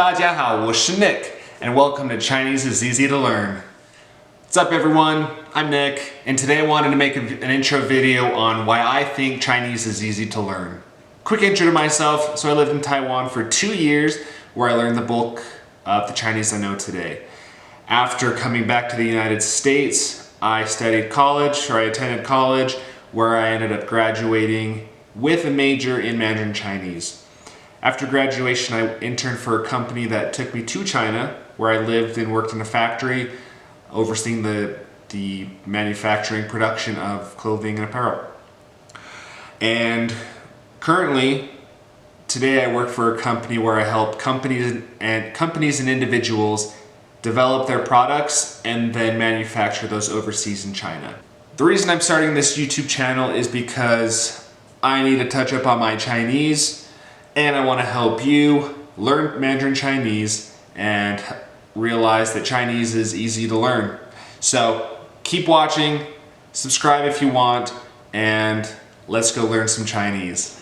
大家好，我是Nick, and welcome to Chinese is Easy to Learn. What's up everyone? I'm Nick, and today I wanted to make an intro video on why I think Chinese is easy to learn. Quick intro to myself. So I lived in Taiwan for 2 years, where I learned the bulk of the Chinese I know today. After coming back to the United States, I attended college, where I ended up graduating with a major in Mandarin Chinese. After graduation, I interned for a company that took me to China, where I lived and worked in a factory, overseeing the manufacturing production of clothing and apparel. And currently, today I work for a company where I help companies and individuals develop their products and then manufacture those overseas in China. The reason I'm starting this YouTube channel is because I need to touch up on my Chinese, and I want to help you learn Mandarin Chinese and realize that Chinese is easy to learn. So keep watching, subscribe if you want, and let's go learn some Chinese.